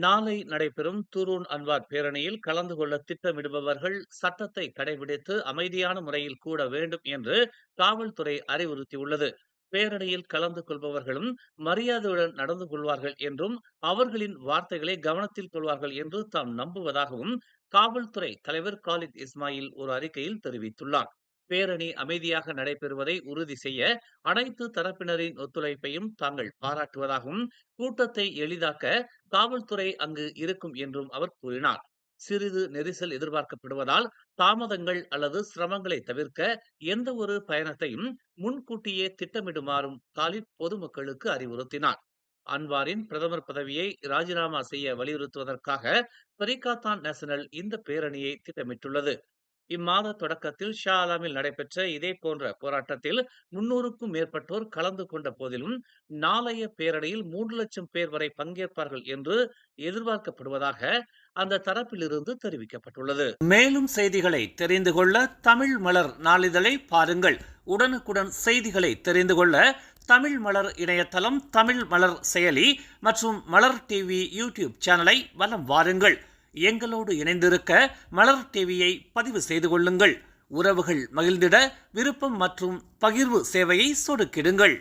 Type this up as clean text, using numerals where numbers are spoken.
நாளை நடைபெறும் துரூன் அன்வார் பேரணியில் கலந்து கொள்ள திட்டமிடுபவர்கள் சட்டத்தை கடைபிடித்து அமைதியான முறையில் கூட வேண்டும் என்று காவல்துறை அறிவுறுத்தியுள்ளது. பேரணியில் கலந்து கொள்பவர்களும் மரியாதையுடன் நடந்து கொள்வார்கள் என்றும் அவர்களின் வார்த்தைகளை கவனத்தில் கொள்வார்கள் என்று தாம் நம்புவதாகவும் காவல்துறை தலைவர் காலித் இஸ்மாயில் ஒரு அறிக்கையில் தெரிவித்துள்ளார். பேரணி அமைதியாக நடைபெறுவதை உறுதி செய்ய அனைத்து தரப்பினரின் ஒத்துழைப்பையும் தாங்கள் பாராட்டுவதாகவும் கூட்டத்தை எளிதாக்க காவல்துறை அங்கு இருக்கும் என்றும் அவர் கூறினார். சிறிது நெரிசல் எதிர்பார்க்கப்படுவதால் தாமதங்கள் அல்லது சிரமங்களை தவிர்க்க எந்த ஒரு பயணத்தையும் முன்கூட்டியே திட்டமிடுமாறும் காலித் பொதுமக்களுக்கு அறிவுறுத்தினார். அன்வாரின் பிரதமர் பதவியை ராஜினாமா செய்ய வலியுறுத்துவதற்காக பரிகாத்தான் நேஷனல் இந்த பேரணியை திட்டமிட்டுள்ளது. இம்மாத தொடக்கத்தில் ஷா ஆலமில் நடைபெற்ற இதே போன்ற போராட்டத்தில் 300க்கும் மேற்பட்டோர் கலந்து கொண்ட போதிலும் நாளைய பேரணியில் 3 லட்சம் பேர் வரை பங்கேற்பார்கள் என்று எதிர்பார்க்கப்படுவதாக அந்த தரப்பிலிருந்து தெரிவிக்கப்பட்டுள்ளது. மேலும் செய்திகளை தெரிந்து கொள்ள தமிழ் மலர் நாளிதழை பாருங்கள். உடனுக்குடன் செய்திகளை தெரிந்து கொள்ள தமிழ் மலர் இணையதளம், தமிழ் மலர் செயலி மற்றும் மலர் டிவி யூடியூப் சேனலை வலம் வாருங்கள். எங்களோடு இணைந்திருக்க மலர் டிவியை பதிவு செய்து கொள்ளுங்கள். உறவுகள் மகிழ்ந்திட விருப்பம் மற்றும் பகிர்வு சேவையை சொடுக்கிடுங்கள்.